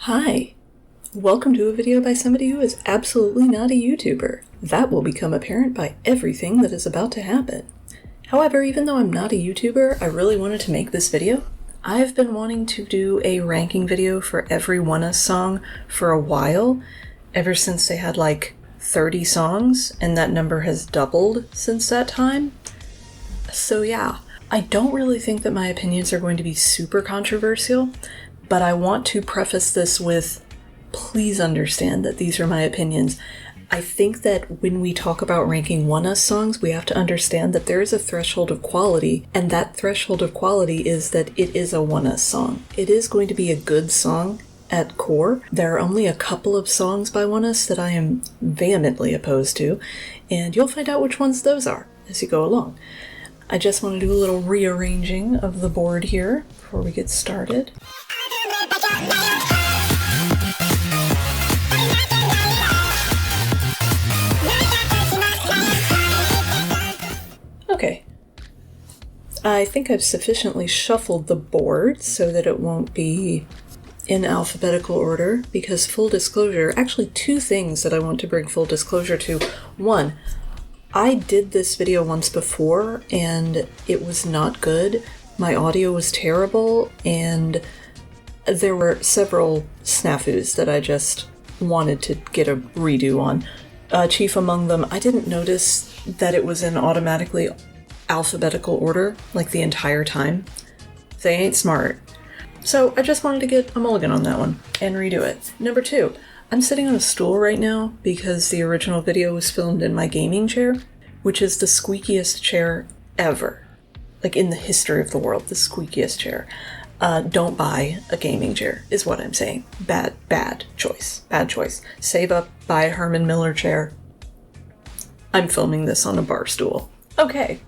Hi! Welcome to a video by somebody who is absolutely not a YouTuber. That will become apparent by everything that is about to happen. However, even though I'm not a YouTuber, I really wanted to make this video. I've been wanting to do a ranking video for every ONEUS song for a while, ever since they had like 30 songs, and that number has doubled since that time. So yeah, I don't really think that my opinions are going to be super controversial, but I want to preface this with, please understand that these are my opinions. I think that when we talk about ranking ONEUS songs, we have to understand that there is a threshold of quality, and that threshold of quality is that it is a ONEUS song. It is going to be a good song at core. There are only a couple of songs by ONEUS that I am vehemently opposed to, and you'll find out which ones those are as you go along. I just want to do a little rearranging of the board here before we get started. Okay, I think I've sufficiently shuffled the board so that it won't be in alphabetical order, because full disclosure, actually two things that I want to bring full disclosure to. One, I did this video once before and it was not good. My audio was terrible and there were several snafus that I just wanted to get a redo on. Chief among them, I didn't notice that it was in automatically alphabetical order, like the entire time. They ain't smart. So I just wanted to get a mulligan on that one and redo it. Number two, I'm sitting on a stool right now because the original video was filmed in my gaming chair, which is the squeakiest chair ever. Like in the history of the world, the squeakiest chair. Don't buy a gaming chair, is what I'm saying. Bad choice. Bad choice. Save up, buy a Herman Miller chair. I'm filming this on a bar stool. Okay,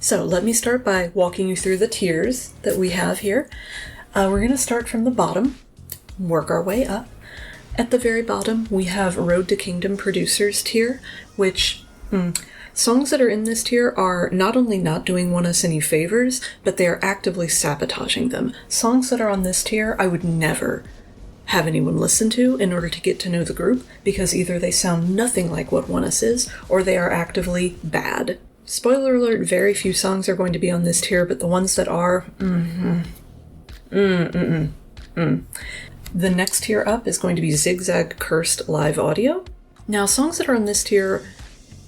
so let me start by walking you through the tiers that we have here. We're going to start from the bottom, work our way up. At the very bottom, we have Road to Kingdom Producers tier, which songs that are in this tier are not only not doing ONEUS any favors, but they are actively sabotaging them. Songs that are on this tier, I would never have anyone listen to in order to get to know the group, because either they sound nothing like what ONEUS is, or they are actively bad. Spoiler alert, very few songs are going to be on this tier, but the ones that are, The next tier up is going to be Zigzag Cursed Live Audio. Now, songs that are on this tier,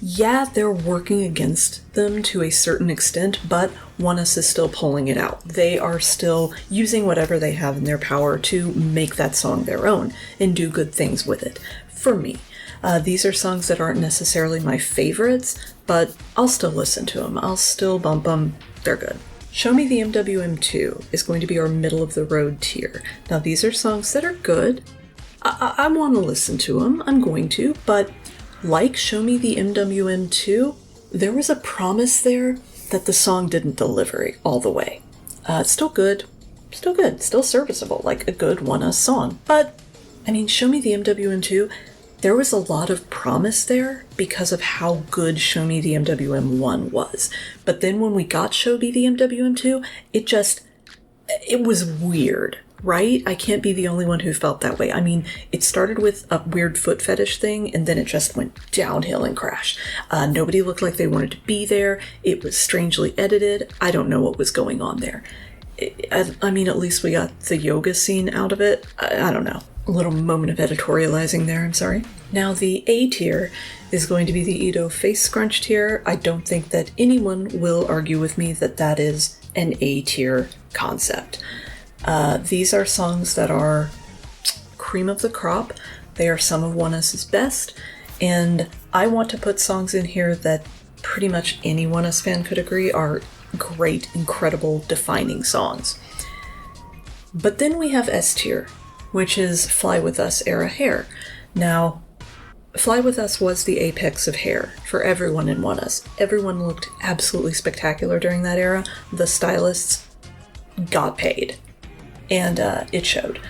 yeah, they're working against them to a certain extent, but ONEUS is still pulling it out. They are still using whatever they have in their power to make that song their own and do good things with it. For me, these are songs that aren't necessarily my favorites, but I'll still listen to them. I'll still bump them. They're good. Show Me the MWM2 is going to be our middle of the road tier. Now, these are songs that are good. I want to listen to them. I'm going to, but like Show Me the MWM2, there was a promise there that the song didn't deliver all the way. It's still good, still serviceable, like a good ONEUS song. But, I mean, Show Me the MWM2, there was a lot of promise there because of how good Show Me the MWM1 was. But then when we got Show Me the MWM2, it was weird. Right? I can't be the only one who felt that way. I mean, it started with a weird foot fetish thing, and then it just went downhill and crashed. Nobody looked like they wanted to be there. It was strangely edited. I don't know what was going on there. I mean, at least we got the yoga scene out of it. I don't know. A little moment of editorializing there, I'm sorry. Now, the A tier is going to be the Ito Face Scrunch tier. I don't think that anyone will argue with me that that is an A tier concept. These are songs that are cream of the crop. They are some of ONEUS's best, and I want to put songs in here that pretty much any ONEUS fan could agree are great, incredible, defining songs. But then we have S tier, which is Fly With Us era hair. Now, Fly With Us was the apex of hair for everyone in ONEUS. Everyone looked absolutely spectacular during that era. The stylists got paid. And it showed.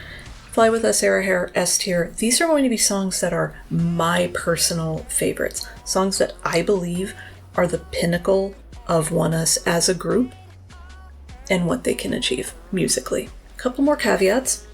Fly With Us era hair, S tier. These are going to be songs that are my personal favorites. Songs that I believe are the pinnacle of ONEUS as a group and what they can achieve musically. Couple more caveats.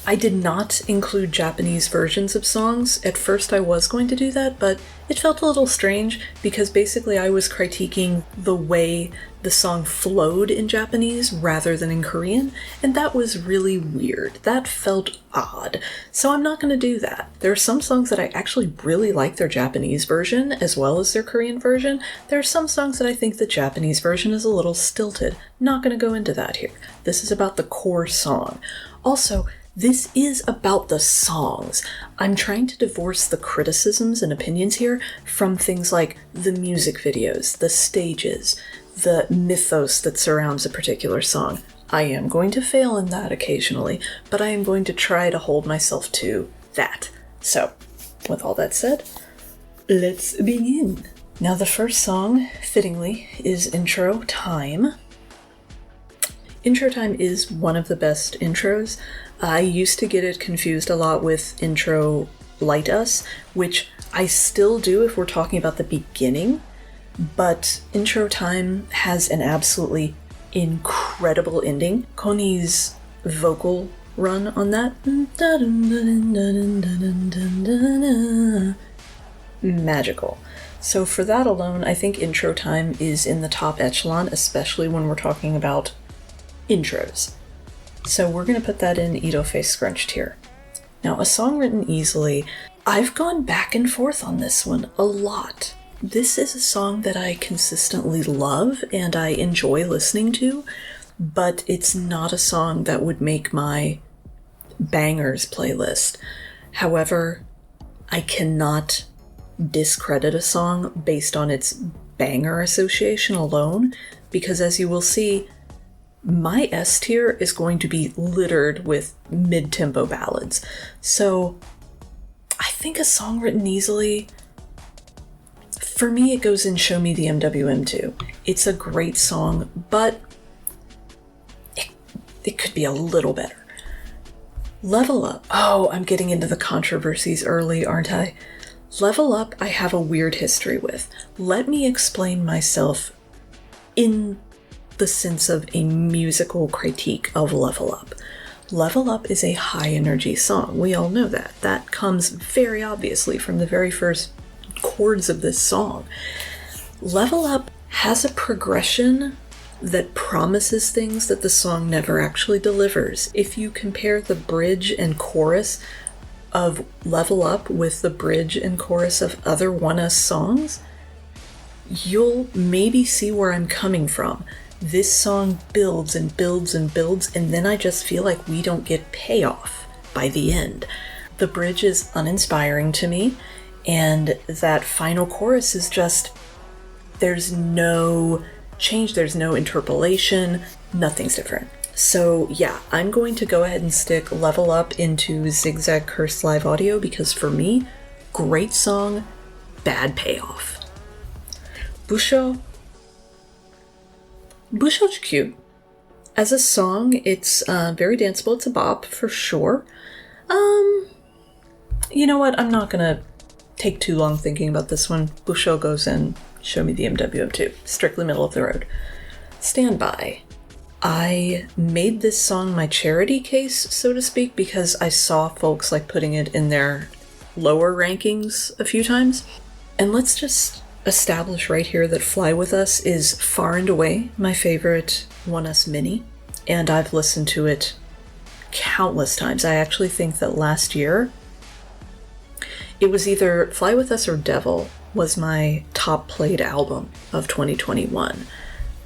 I did not include Japanese versions of songs. At first I was going to do that, but it felt a little strange because basically I was critiquing the way the song flowed in Japanese rather than in Korean, and that was really weird. That felt odd. So I'm not going to do that. There are some songs that I actually really like their Japanese version as well as their Korean version. There are some songs that I think the Japanese version is a little stilted. Not going to go into that here. This is about the core song. Also, this is about the songs. I'm trying to divorce the criticisms and opinions here from things like the music videos, the stages, the mythos that surrounds a particular song. I am going to fail in that occasionally, but I am going to try to hold myself to that. So, with all that said, let's begin. Now the first song, fittingly, is Intro Time. Intro Time is one of the best intros. I used to get it confused a lot with Intro Light Us, which I still do if we're talking about the beginning, but Intro Time has an absolutely incredible ending. Koni's vocal run on that. Magical. So for that alone, I think Intro Time is in the top echelon, especially when we're talking about intros. So we're going to put that in Ito Face Scrunched here. Now, a song written easily, I've gone back and forth on this one a lot. This is a song that I consistently love and I enjoy listening to, but it's not a song that would make my bangers playlist. However, I cannot discredit a song based on its banger association alone, because as you will see, my S tier is going to be littered with mid-tempo ballads. So I think a song written easily, for me it goes in Show Me the MWM2. It's a great song, but it could be a little better. Level Up. Oh, I'm getting into the controversies early, aren't I? Level Up I have a weird history with. Let me explain myself in the sense of a musical critique of Level Up. Level Up is a high energy song. We all know that. That comes very obviously from the very first chords of this song. Level Up has a progression that promises things that the song never actually delivers. If you compare the bridge and chorus of Level Up with the bridge and chorus of other ONEUS songs, you'll maybe see where I'm coming from. This song builds and builds and builds, and then I just feel like we don't get payoff by the end. The bridge is uninspiring to me, and that final chorus is just, there's no change, there's no interpolation, nothing's different. So yeah, I'm going to go ahead and stick Level Up into Zigzag Cursed Live Audio because for me, great song, bad payoff. Busho's cute. As a song, it's very danceable. It's a bop for sure. You know what? I'm not gonna take too long thinking about this one. Busho goes in Show Me the MWM2. Strictly middle of the road. Stand By. I made this song my charity case, so to speak, because I saw folks like putting it in their lower rankings a few times. And let's just establish right here that Fly With Us is far and away my favorite ONEUS mini, and I've listened to it countless times. I actually think that last year it was either Fly With Us or Devil was my top played album of 2021.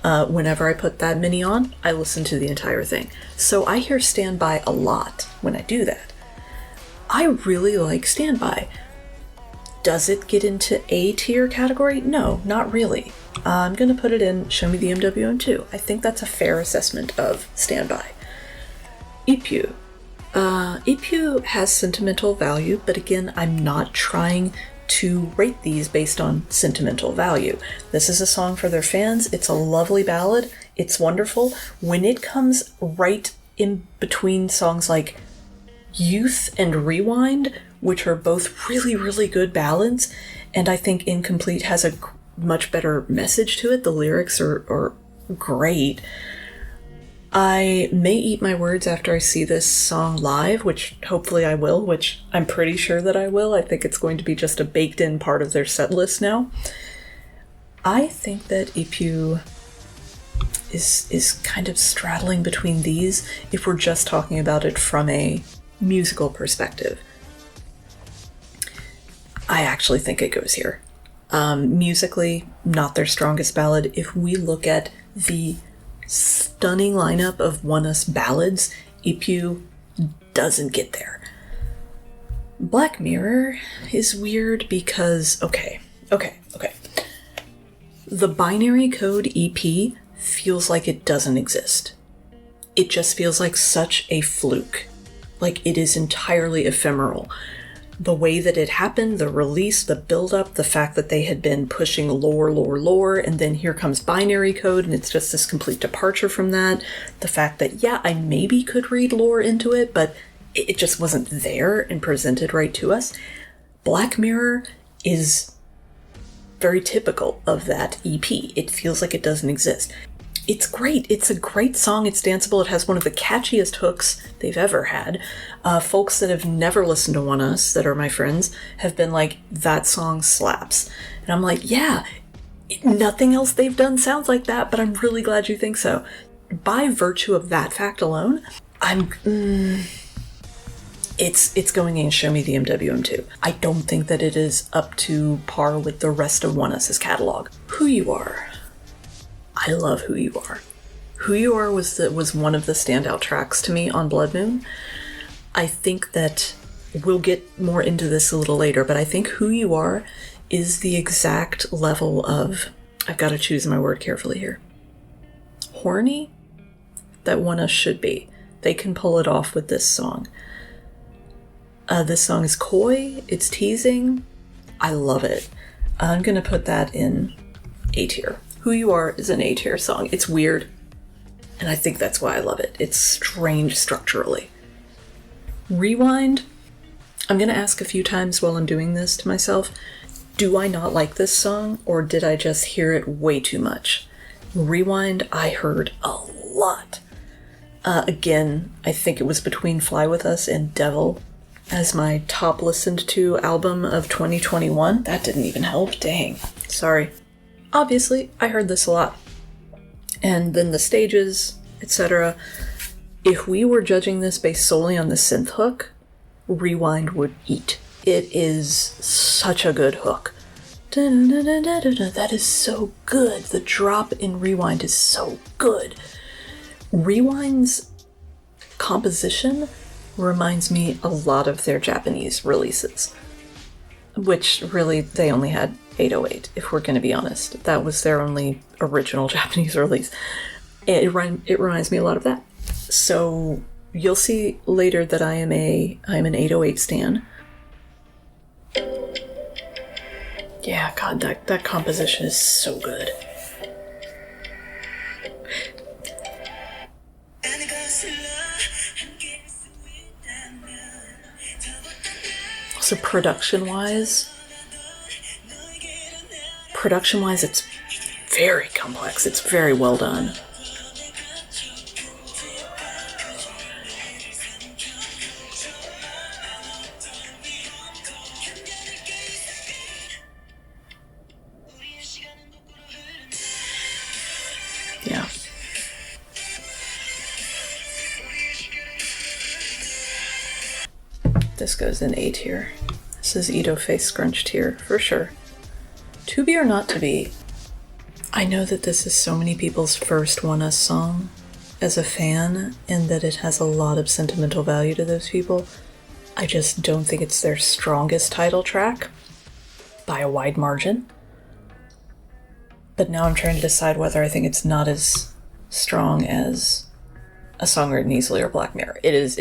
Whenever I put that mini on, I listen to the entire thing. So I hear Stand By a lot when I do that. I really like Stand By. Does it get into A tier category? No, not really. I'm going to put it in Show Me the MWM2. I think that's a fair assessment of Stand By. Ipyu. Ipyu has sentimental value, but again, I'm not trying to rate these based on sentimental value. This is a song for their fans. It's a lovely ballad. It's wonderful. When it comes right in between songs like Youth and Rewind, which are both really, really good ballads, and I think Incomplete has a much better message to it. The lyrics are great. I may eat my words after I see this song live, which hopefully I will, which I'm pretty sure that I will. I think it's going to be just a baked-in part of their set list now. I think that Ipu is kind of straddling between these if we're just talking about it from a musical perspective. I actually think it goes here. Musically, not their strongest ballad. If we look at the stunning lineup of ONEUS ballads, Ipu doesn't get there. Black Mirror is weird because, okay. The Binary Code EP feels like it doesn't exist. It just feels like such a fluke. Like it is entirely ephemeral. The way that it happened, the release, the build-up, the fact that they had been pushing lore, and then here comes Binary Code, and it's just this complete departure from that. The fact that, yeah, I maybe could read lore into it, but it just wasn't there and presented right to us. Black Mirror is very typical of that EP. It feels like it doesn't exist. It's great. It's a great song. It's danceable. It has one of the catchiest hooks they've ever had. Folks that have never listened to ONEUS, that are my friends, have been like, that song slaps. And I'm like, yeah, nothing else they've done sounds like that, but I'm really glad you think so. By virtue of that fact alone, it's going in Show Me the MWM2. I don't think that it is up to par with the rest of ONEUS' catalog. Who You Are. I love Who You Are. Who You Are was one of the standout tracks to me on Blood Moon. I think that we'll get more into this a little later, but I think Who You Are is the exact level of, I've got to choose my word carefully here, horny that ONEUS should be. They can pull it off with this song. This song is coy, it's teasing, I love it. I'm gonna put that in A tier. Who You Are is an A tier song. It's weird, and I think that's why I love it. It's strange structurally. Rewind, I'm gonna ask a few times while I'm doing this to myself, do I not like this song, or did I just hear it way too much? Rewind, I heard a lot. Again, I think it was between Fly With Us and Devil as my top listened to album of 2021. That didn't even help, dang. Sorry. Obviously, I heard this a lot. And then the stages, etc. If we were judging this based solely on the synth hook, Rewind would eat. It is such a good hook. That is so good. The drop in Rewind is so good. Rewind's composition reminds me a lot of their Japanese releases, which really they only had 808, if we're going to be honest. That was their only original Japanese release. It reminds me a lot of that. So you'll see later that I'm an 808 stan. Yeah, God, that composition is so good. So production-wise, it's very complex. It's very well done. Yeah. This goes in A tier. This is Ito Face Scrunch tier, for sure. To Be or Not to Be. I know that this is so many people's first ONEUS song as a fan, and that it has a lot of sentimental value to those people. I just don't think it's their strongest title track, by a wide margin. But now I'm trying to decide whether I think it's not as strong as A Song Written Easily or Black Mirror. It is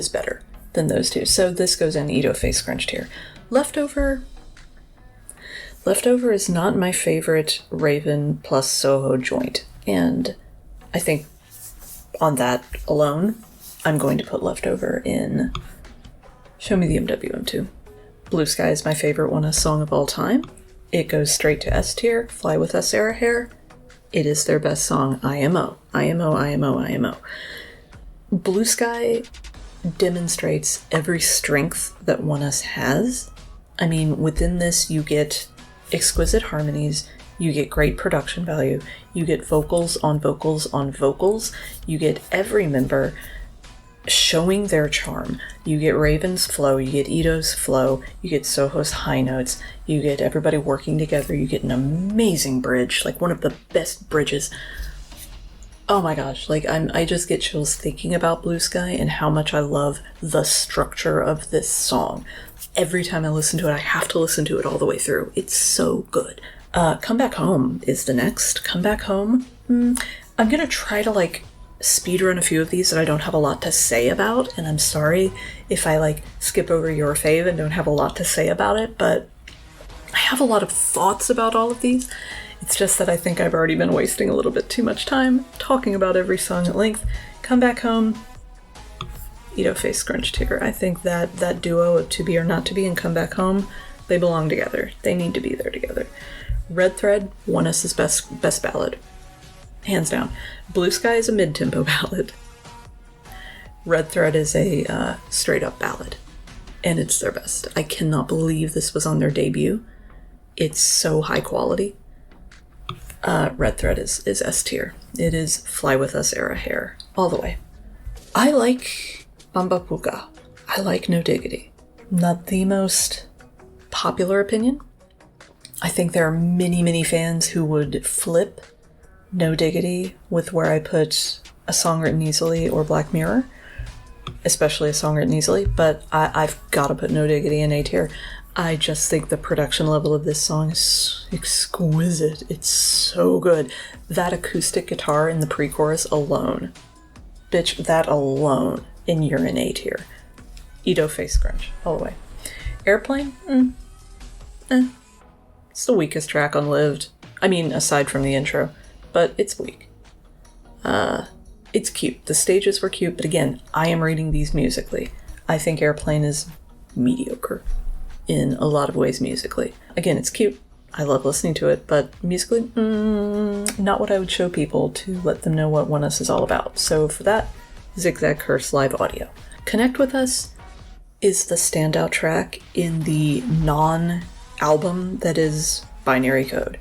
better than those two. So this goes in Ito Face Scrunched here. Leftover is not my favorite Raven plus Soho joint, and I think on that alone, I'm going to put Leftover in Show Me the MWM2. Blue Sky is my favorite ONEUS song of all time. It goes straight to S tier, Fly With Us era hair. It is their best song, IMO. IMO, IMO, IMO. Blue Sky demonstrates every strength that ONEUS has. I mean, within this you get exquisite harmonies, you get great production value, you get vocals on vocals on vocals, you get every member showing their charm. You get Raven's flow, you get Ito's flow, you get Soho's high notes, you get everybody working together, you get an amazing bridge, like one of the best bridges. Oh my gosh, like I just get chills thinking about Blue Sky and how much I love the structure of this song. Every time I listen to it, I have to listen to it all the way through. It's so good. Come Back Home is the next. Come Back Home. I'm gonna try to speedrun a few of these that I don't have a lot to say about, and I'm sorry if I skip over your fave and don't have a lot to say about it, but I have a lot of thoughts about all of these. It's just that I think I've already been wasting a little bit too much time talking about every song at length. Come Back Home, Ito Face Scrunched here. I think that duo of To Be or Not To Be and Come Back Home, they belong together. They need to be there together. Red Thread, ONEUS's best ballad. Hands down. Blue Sky is a mid-tempo ballad. Red Thread is a straight-up ballad. And it's their best. I cannot believe this was on their debut. It's so high quality. Red Thread is S tier. It is Fly With Us era hair. All the way. I like Bamba Puka. I like No Diggity. Not the most popular opinion. I think there are many fans who would flip No Diggity with where I put A Song Written Easily or Black Mirror, especially A Song Written Easily, but I've got to put No Diggity in A tier. I just think the production level of this song is exquisite. It's so good. That acoustic guitar in the pre-chorus alone. Bitch, that alone, and you're in A tier. Ito Face Scrunch, all the way. Airplane? It's the weakest track on Lived. I mean, aside from the intro. But it's weak. It's cute. The stages were cute, but again, I am reading these musically. I think Airplane is mediocre in a lot of ways musically. Again, it's cute. I love listening to it, but musically, not what I would show people to let them know what ONEUS is all about. So for that, Zigzag Curse live audio. Connect With Us is the standout track in the non-album that is Binary Code.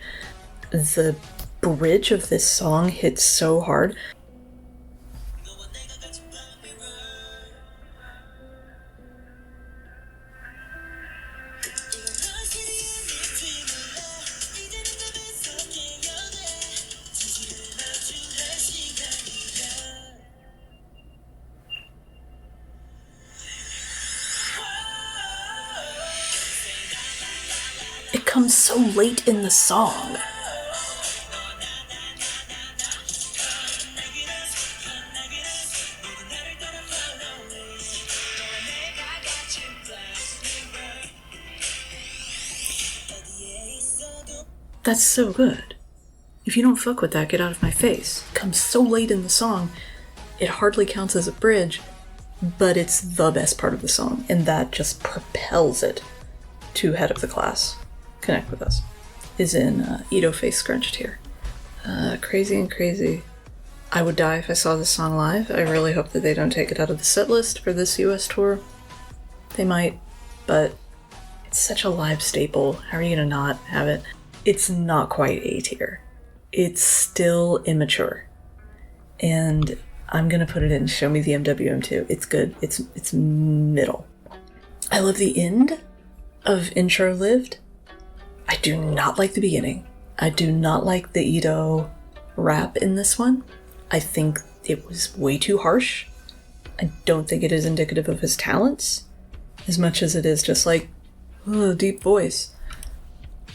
The bridge of this song hits so hard. It comes so late in the song. That's so good. If you don't fuck with that, get out of my face. It comes so late in the song, it hardly counts as a bridge, but it's the best part of the song, and that just propels it to head of the class. Connect With Us is in Ito Face Scrunched here. Crazy and Crazy. I would die if I saw this song live. I really hope that they don't take it out of the set list for this US tour. They might, but it's such a live staple. How are you gonna not have it? It's not quite A tier. It's still immature. And I'm gonna put it in Show Me the MWM2. It's good. It's middle. I love the end of Intro Lived. I do not like the beginning. I do not like the Ito rap in this one. I think it was way too harsh. I don't think it is indicative of his talents, as much as it is just deep voice.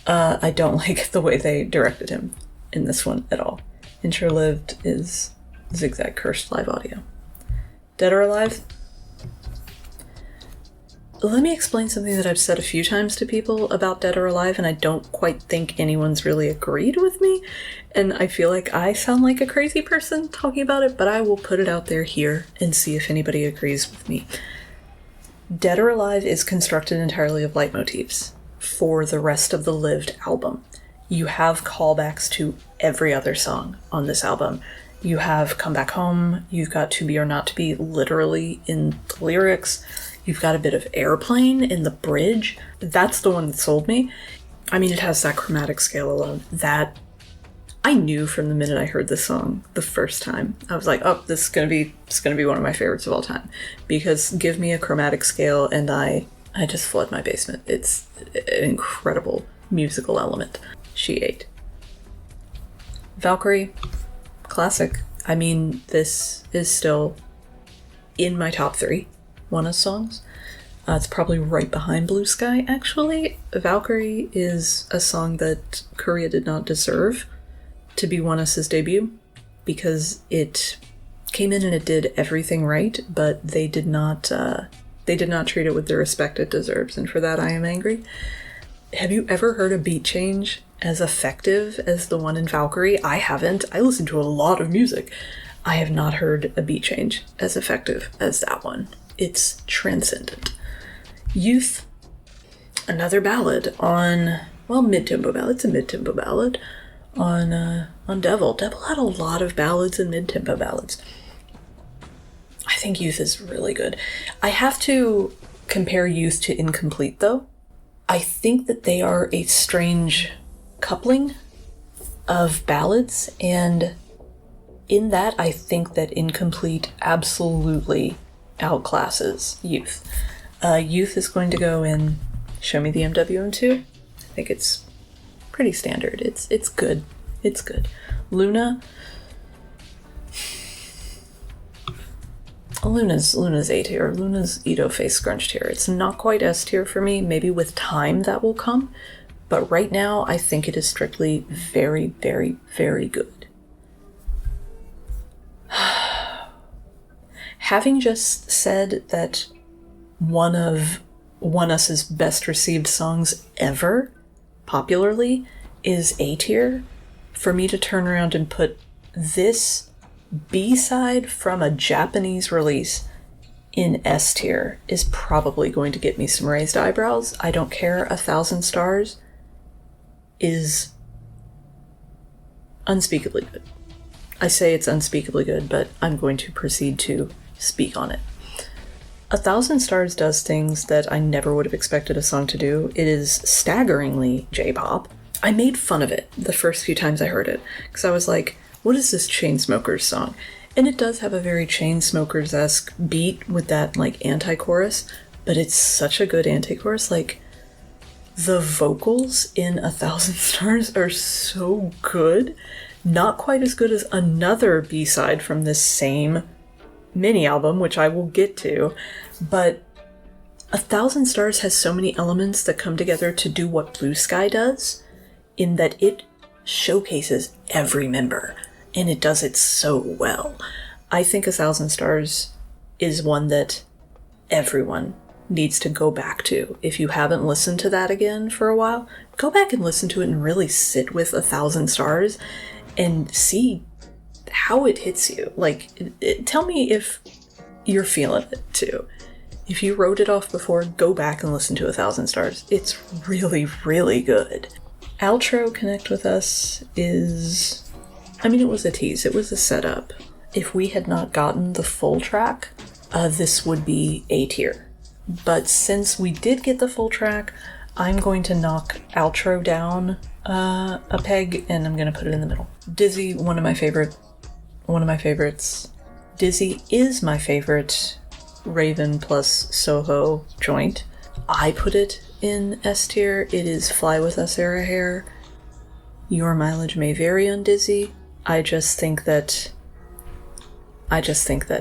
I don't like the way they directed him in this one at all. Intro Lived is Zigzag Cursed live audio. Dead or Alive? Let me explain something that I've said a few times to people about Dead or Alive, and I don't quite think anyone's really agreed with me, and I feel like I sound like a crazy person talking about it, but I will put it out there here and see if anybody agrees with me. Dead or Alive is constructed entirely of leitmotifs for the rest of the Lived album. You have callbacks to every other song on this album. You have Come Back Home, you've got To Be or Not to Be literally in the lyrics, you've got a bit of Airplane in the bridge. That's the one that sold me. I mean, it has that chromatic scale alone. That, I knew from the minute I heard this song the first time. I was like, oh, this is gonna be one of my favorites of all time. Because give me a chromatic scale and I just flood my basement. It's an incredible musical element. She ate. Valkyrie, classic. I mean, this is still in my top 3 ONEUS songs. It's probably right behind Blue Sky, actually. Valkyrie is a song that Korea did not deserve to be ONEUS' debut, because it came in and it did everything right, but they did not treat it with the respect it deserves, and for that I am angry. Have you ever heard a beat change as effective as the one in Valkyrie? I haven't. I listen to a lot of music. I have not heard a beat change as effective as that one. It's transcendent. Youth, another ballad on, well, mid-tempo ballad. It's a mid-tempo ballad on Devil. Devil had a lot of ballads and mid-tempo ballads. I think Youth is really good. I have to compare Youth to Incomplete, though. I think that they are a strange coupling of ballads, and in that I think that Incomplete absolutely outclasses Youth. Youth is going to go in Show Me the MWM2. I think it's pretty standard. It's good. It's good. Luna's A tier. Luna's Ito face scrunched tier. It's not quite S tier for me. Maybe with time that will come. But right now, I think it is strictly very, very, very good. Having just said that one of ONEUS' best received songs ever, popularly, is A tier, for me to turn around and put this B-side from a Japanese release in S tier is probably going to get me some raised eyebrows. I don't care. 1,000 Stars is unspeakably good. I say it's unspeakably good, but I'm going to proceed to speak on it. 1,000 Stars does things that I never would have expected a song to do. It is staggeringly J-pop. I made fun of it the first few times I heard it, because I was like, what is this Chainsmokers song? And it does have a very Chainsmokers-esque beat with that, like, anti-chorus, but it's such a good anti-chorus. Like, the vocals in 1,000 Stars are so good. Not quite as good as another B-side from this same mini-album, which I will get to, but 1,000 Stars has so many elements that come together to do what Blue Sky does, in that it showcases every member, and it does it so well. I think 1,000 Stars is one that everyone needs to go back to. If you haven't listened to that again for a while, go back and listen to it and really sit with 1,000 Stars and see how it hits you. Like, tell me if you're feeling it too. If you wrote it off before, go back and listen to 1,000 Stars. It's really, really good. Outro Connect With Us is, I mean, it was a tease. It was a setup. If we had not gotten the full track, this would be A tier. But since we did get the full track, I'm going to knock Outro down a peg, and I'm going to put it in the middle. Dizzy, one of my favorites. Dizzy is my favorite Raven plus Soho joint. I put it in S tier. It is Fly With Us era hair. Your mileage may vary on Dizzy. I just think that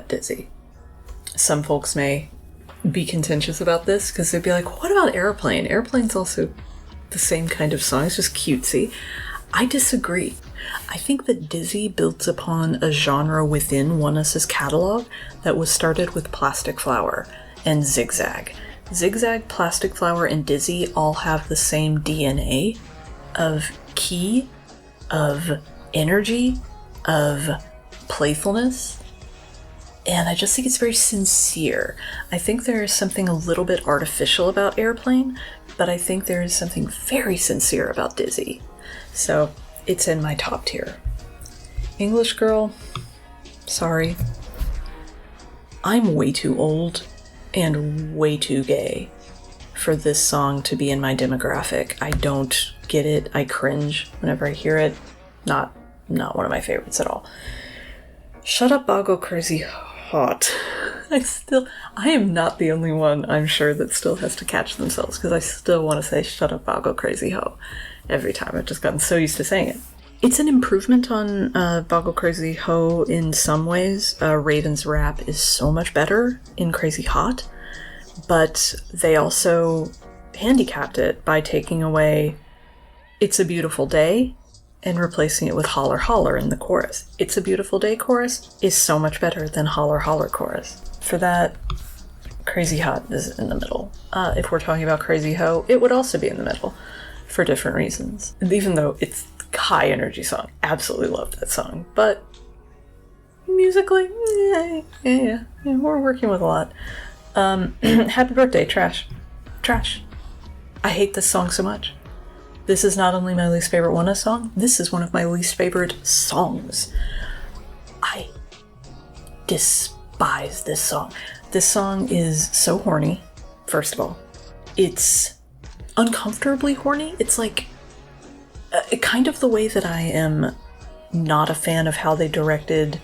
Dizzy. Some folks may be contentious about this because they'd be like, what about Airplane? Airplane's also the same kind of song. It's just cutesy. I disagree. I think that Dizzy builds upon a genre within ONEUS' catalog that was started with Plastic Flower and Zigzag. Zigzag, Plastic Flower, and Dizzy all have the same DNA of key, of energy, of playfulness, and I just think it's very sincere. I think there is something a little bit artificial about Airplane, but I think there is something very sincere about Dizzy. So it's in my top tier. English Girl, sorry. I'm way too old and way too gay for this song to be in my demographic. I don't get it. I cringe whenever I hear it. Not one of my favorites at all. Shut Up Boggle Crazy Hot. I am not the only one, I'm sure, that still has to catch themselves, because I still want to say Shut Up Boggle Crazy Ho every time. I've just gotten so used to saying it. It's an improvement on Boggle Crazy Ho in some ways. Raven's rap is so much better in Crazy Hot, but they also handicapped it by taking away It's a Beautiful Day and replacing it with Holler Holler in the chorus. It's a Beautiful Day chorus is so much better than Holler Holler chorus. For that, Crazy Hot is in the middle. If we're talking about Crazy Ho, it would also be in the middle for different reasons. And even though it's a high energy song, absolutely love that song. But musically, yeah, we're working with a lot. Happy Birthday, trash. I hate this song so much. This is not only my least favorite ONEUS song, this is one of my least favorite songs. I despise this song. This song is so horny, first of all. It's uncomfortably horny. It's like kind of the way that I am not a fan of how they directed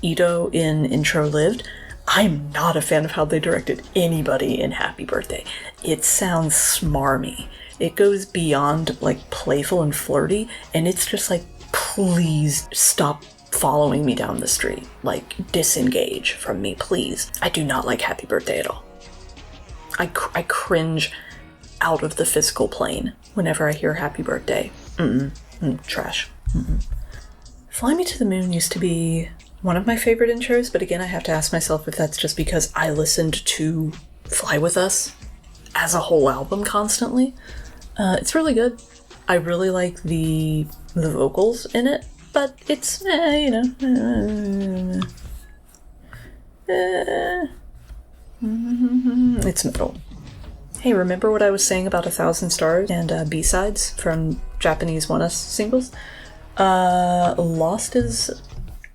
Ito in Intro Lived. I'm not a fan of how they directed anybody in Happy Birthday. It sounds smarmy. It goes beyond, like, playful and flirty, and it's just like, please stop following me down the street. Like, disengage from me, please. I do not like Happy Birthday at all. I cringe out of the physical plane whenever I hear Happy Birthday. Trash. Fly Me to the Moon used to be one of my favorite intros, but again, I have to ask myself if that's just because I listened to Fly With Us as a whole album constantly. It's really good. I really like the vocals in it, but it's, it's middle. Hey, remember what I was saying about 1,000 Stars and B-sides from Japanese ONEUS singles? Lost is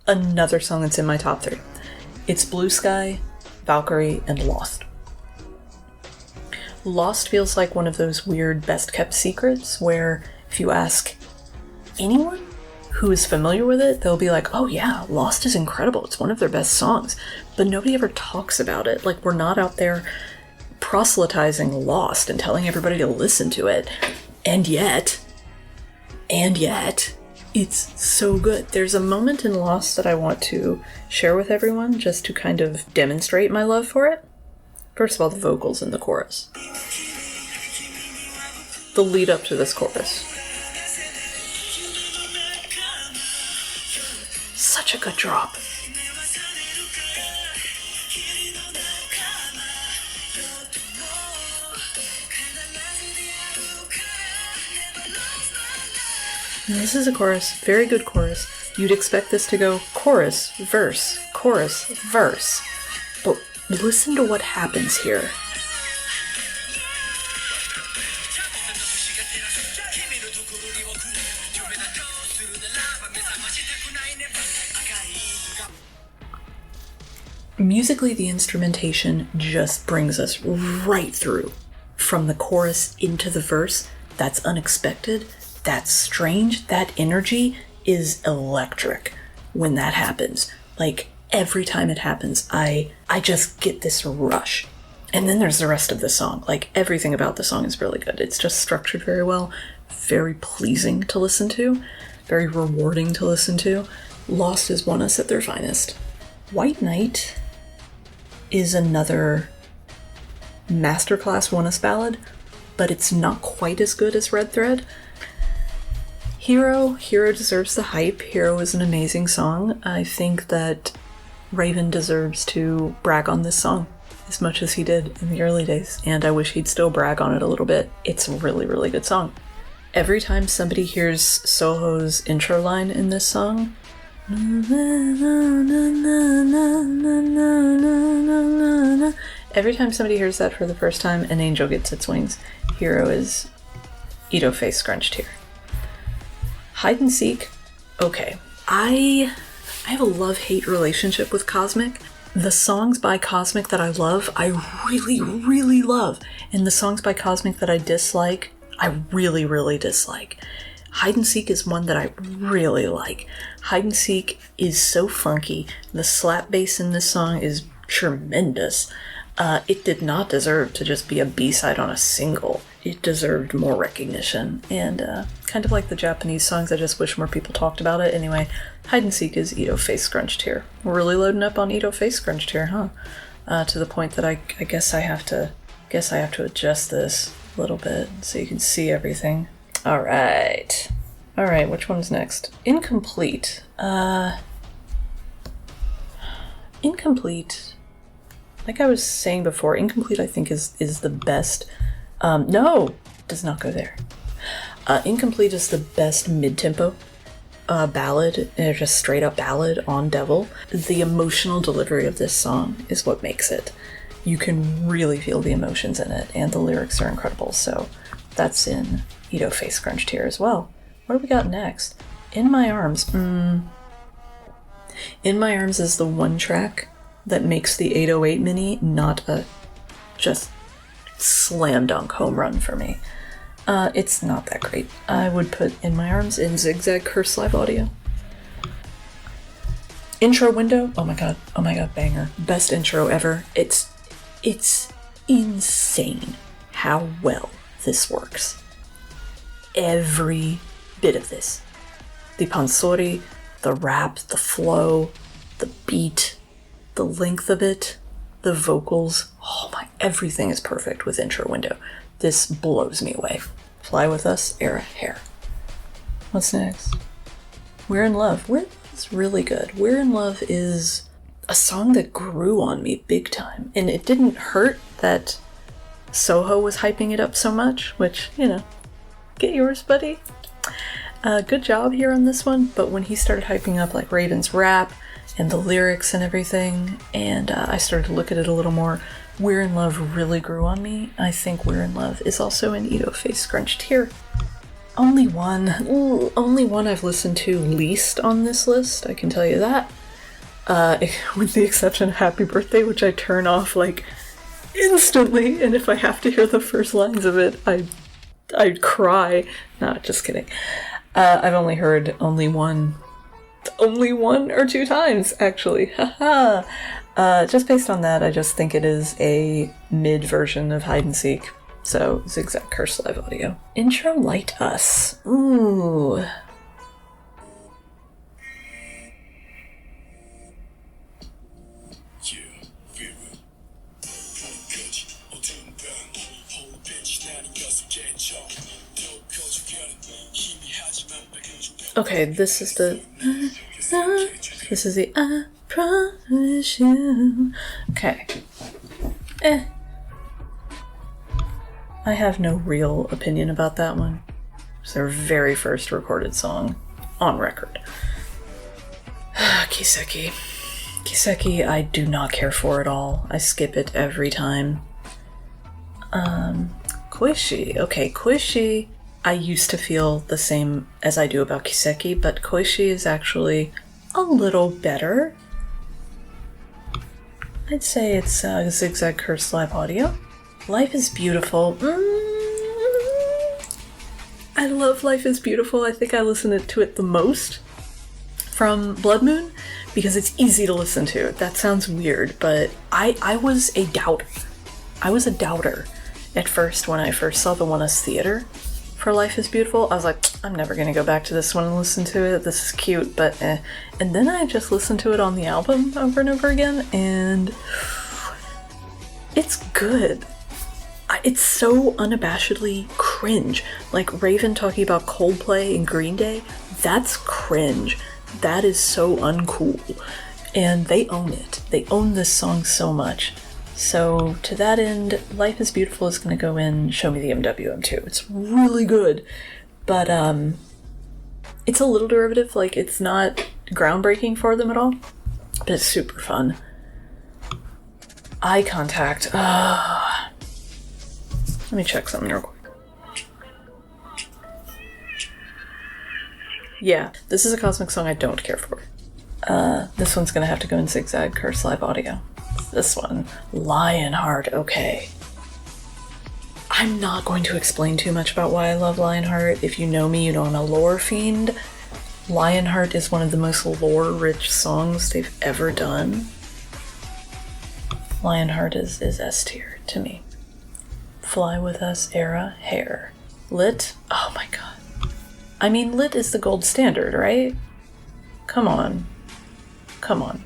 another song that's in my top 3. It's Blue Sky, Valkyrie, and Lost. Lost feels like one of those weird best-kept secrets where if you ask anyone who is familiar with it, they'll be like, oh yeah, Lost is incredible. It's one of their best songs. But nobody ever talks about it. Like, we're not out there proselytizing Lost and telling everybody to listen to it. And yet, it's so good. There's a moment in Lost that I want to share with everyone just to kind of demonstrate my love for it. First of all, the vocals in the chorus. The lead up to this chorus. Such a good drop. And this is a chorus, very good chorus. You'd expect this to go chorus, verse, verse. But listen to what happens here. Musically, the instrumentation just brings us right through. From the chorus into the verse, that's unexpected, that's strange, that energy is electric when that happens. Like, every time it happens, I just get this rush. And then there's the rest of the song. Like, everything about the song is really good. It's just structured very well, very pleasing to listen to, very rewarding to listen to. Lost is ONEUS at their finest. White Knight is another masterclass ONEUS ballad, but it's not quite as good as Red Thread. Hero deserves the hype. Hero is an amazing song. I think that Raven deserves to brag on this song as much as he did in the early days, and I wish he'd still brag on it a little bit. It's a really, really good song. Every time somebody hears Soho's intro line in this song, every time somebody hears that for the first time, an angel gets its wings. Hero is Ito face scrunched here. Hide and Seek. Okay. I have a love-hate relationship with Cosmic. The songs by Cosmic that I love, I really, really love. And the songs by Cosmic that I dislike, I really, really dislike. Hide and Seek is one that I really like. Hide and Seek is so funky. The slap bass in this song is tremendous. It did not deserve to just be a B-side on a single. It deserved more recognition. And kind of like the Japanese songs, I just wish more people talked about it. Anyway, Hide and Seek is Ito Face Scrunched here. We're really loading up on Ito Face Scrunched here, huh? To the point that I guess I have to adjust this a little bit so you can see everything. Alright, which one's next? Incomplete. Incomplete. Like I was saying before, Incomplete I think is the best. No, does not go there. Incomplete is the best mid-tempo ballad, just straight up ballad on Devil. The emotional delivery of this song is what makes it. You can really feel the emotions in it, and the lyrics are incredible, so that's in Ito Face Scrunched here as well. What do we got next? In My Arms. In My Arms is the one track that makes the 808 mini not a just slam dunk home run for me. It's not that great. I would put In My Arms in Zigzag Curse Live Audio. Intro window. Oh my god, banger. Best intro ever. It's insane how well this works. Every bit of this. The pansori, the rap, the flow, the beat, the length of it, the vocals. Oh my, everything is perfect with intro window. This blows me away. Fly With Us era hair. What's next? We're in Love. We're in Love is really good. We're in Love is a song that grew on me big time. And it didn't hurt that Soho was hyping it up so much, which, get yours, buddy. Good job here on this one, but when he started hyping up like Raven's rap and the lyrics and everything, and I started to look at it a little more, We're in Love really grew on me. I think We're in Love is also in Ito Face Scrunched here. Only one I've listened to least on this list, I can tell you that. With the exception of Happy Birthday, which I turn off like instantly, and if I have to hear the first lines of it, I'd cry. No, just kidding. I've only heard only one or two times, actually. Haha. Just based on that, I just think it is a mid version of Hide and Seek. So, Zigzag Curse Live Audio. Intro Light Us. Ooh. Okay, this is the I promise you. Okay. I have no real opinion about that one. It's their very first recorded song on record. Kiseki. Kiseki, I do not care for at all. I skip it every time. Koishi. Okay, Koishi, I used to feel the same as I do about Kiseki, but Koishi is actually a little better. I'd say it's Zigzag Curse Live Audio. Life is Beautiful. I love Life is Beautiful. I think I listen to it the most from Blood Moon because it's easy to listen to. That sounds weird, but I was a doubter. I was a doubter at first when I first saw the ONEUS Theater for Life is Beautiful. I was like, I'm never going to go back to this one and listen to it. This is cute, but eh. And then I just listened to it on the album over and over again, and it's good. It's so unabashedly cringe. Like Raven talking about Coldplay and Green Day, that's cringe. That is so uncool. And they own it. They own this song so much. So to that end, Life is Beautiful is going to go in Show Me the MWM2. It's really good, but it's a little derivative. Like, it's not groundbreaking for them at all, but it's super fun. Eye Contact. Let me check something real quick. Yeah, this is a Cosmic song I don't care for. This one's gonna have to go in Zigzag Curse Live Audio. This one, Lionheart, okay. I'm not going to explain too much about why I love Lionheart. If you know me, you know I'm a lore fiend. Lionheart is one of the most lore-rich songs they've ever done. Lionheart is S tier to me. Fly With Us era hair. Lit? Oh my god. I mean, Lit is the gold standard, right? Come on. Come on.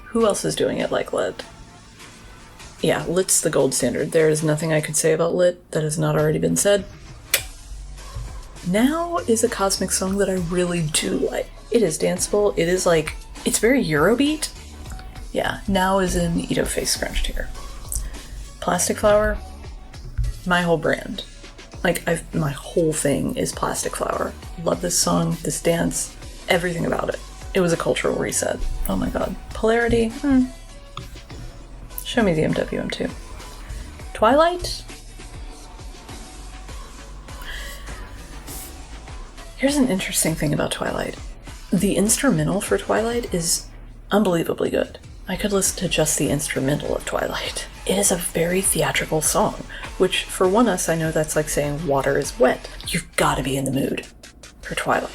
Who else is doing it like Lit? Yeah, Lit's the gold standard. There is nothing I could say about Lit that has not already been said. Now is a Cosmic song that I really do like. It is danceable. It is like, it's very Eurobeat. Yeah, Now is in Ito Face Scrunch tier. Plastic Flower, my whole brand. Like, my whole thing is Plastic Flower. Love this song, this dance, everything about it. It was a cultural reset. Oh my god. Polarity, Show me the MWM2. Twilight? Here's an interesting thing about Twilight. The instrumental for Twilight is unbelievably good. I could listen to just the instrumental of Twilight. It is a very theatrical song, which for ONEUS, I know that's like saying water is wet. You've got to be in the mood for Twilight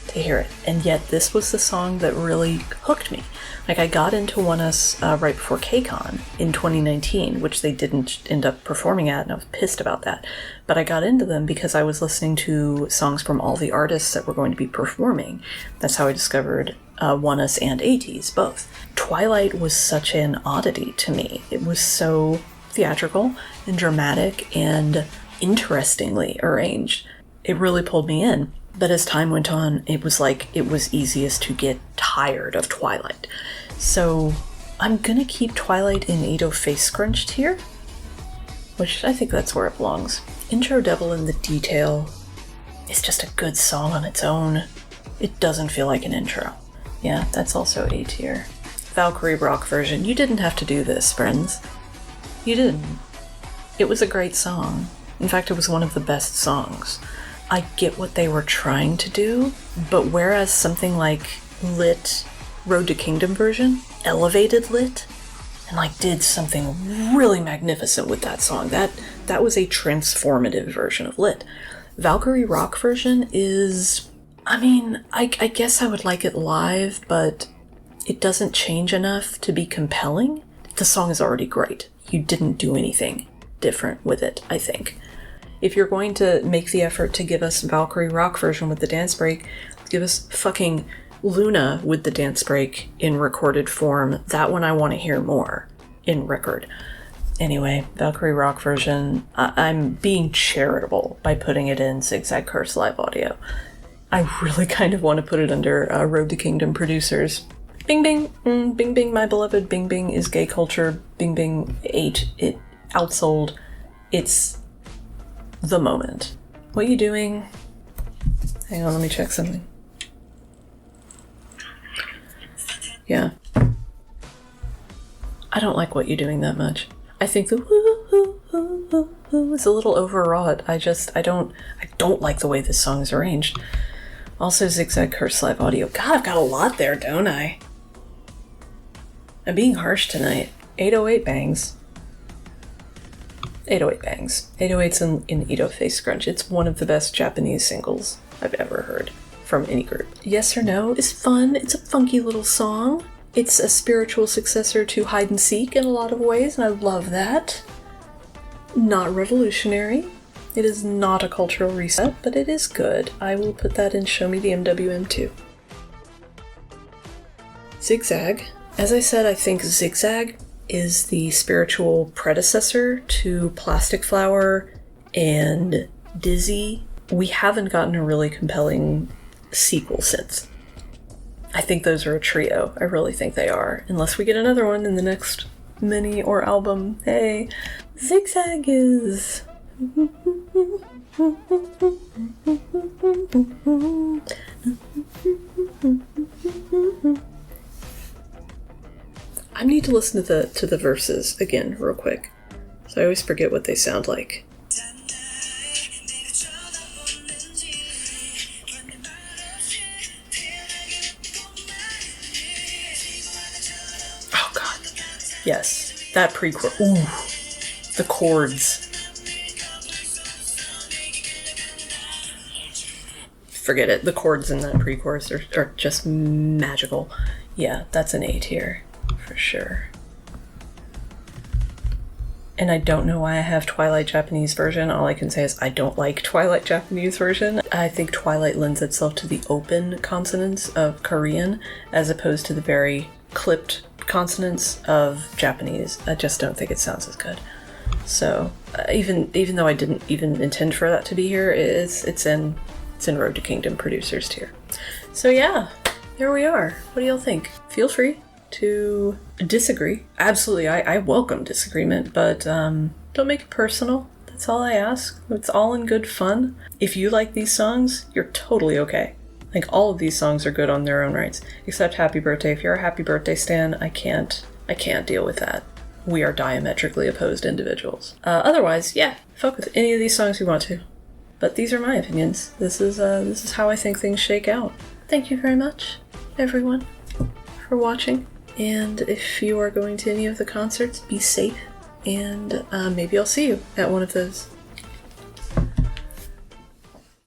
to hear it. And yet this was the song that really hooked me. Like, I got into ONEUS right before KCON in 2019, which they didn't end up performing at, and I was pissed about that. But I got into them because I was listening to songs from all the artists that were going to be performing. That's how I discovered ONEUS and ATEEZ, both. Twilight was such an oddity to me. It was so theatrical and dramatic and interestingly arranged. It really pulled me in. But as time went on, it was like it was easiest to get tired of Twilight. So I'm gonna keep Twilight in Ito Face Scrunch tier, which I think that's where it belongs. Intro Devil in the Detail is just a good song on its own. It doesn't feel like an intro. Yeah, that's also A tier. Valkyrie rock version. You didn't have to do this, friends. You didn't. It was a great song. In fact, it was one of the best songs. I get what they were trying to do, but whereas something like Lit, Road to Kingdom version, elevated Lit, and like did something really magnificent with that song, that was a transformative version of Lit. Valkyrie rock version is, I mean, I guess I would like it live, but it doesn't change enough to be compelling. The song is already great. You didn't do anything different with it, I think. If you're going to make the effort to give us Valkyrie rock version with the dance break, give us fucking Luna with the dance break in recorded form. That one I want to hear more in record. Anyway, Valkyrie rock version, I'm being charitable by putting it in Zigzag Curse Live Audio. I really kind of want to put it under Road to Kingdom producers. Bing Bing, Bing Bing, my beloved Bing Bing is gay culture. Bing Bing 8, it outsold. It's the moment. What are you doing? Hang on, let me check something. Yeah. I don't like What You Doing that much. I think the woo is a little overwrought. I don't like the way this song is arranged. Also Zigzag Curse Live Audio. God, I've got a lot there, don't I? I'm being harsh tonight. 808 bangs. 808 bangs. 808's in Ito Face Scrunch. It's one of the best Japanese singles I've ever heard from any group. Yes or No is fun. It's a funky little song. It's a spiritual successor to Hide and Seek in a lot of ways, and I love that. Not revolutionary. It is not a cultural reset, but it is good. I will put that in Show Me the MWM2. Zigzag. As I said, I think Zigzag is the spiritual predecessor to Plastic Flower and Dizzy. We haven't gotten a really compelling sequel since. I think those are a trio. I really think they are. Unless we get another one in the next mini or album. Hey, Zigzag is... I need to listen to the verses again real quick. So I always forget what they sound like. Yes, that pre-chorus. Ooh, the chords. Forget it. The chords in that pre-chorus are just magical. Yeah, that's an A tier, for sure. And I don't know why I have Twilight Japanese version. All I can say is I don't like Twilight Japanese version. I think Twilight lends itself to the open consonants of Korean as opposed to the very clipped consonants of Japanese. I just don't think it sounds as good. So even though I didn't even intend for that to be here, it's in Road to Kingdom producers tier. So yeah, there we are. What do y'all think? Feel free to disagree. Absolutely, I welcome disagreement, but don't make it personal. That's all I ask. It's all in good fun. If you like these songs, you're totally okay. Like, all of these songs are good on their own rights, except Happy Birthday. If you're a Happy Birthday stan, I can't deal with that. We are diametrically opposed individuals. Otherwise, yeah, fuck with any of these songs you want to. But these are my opinions. This is how I think things shake out. Thank you very much, everyone, for watching. And if you are going to any of the concerts, be safe. And maybe I'll see you at one of those.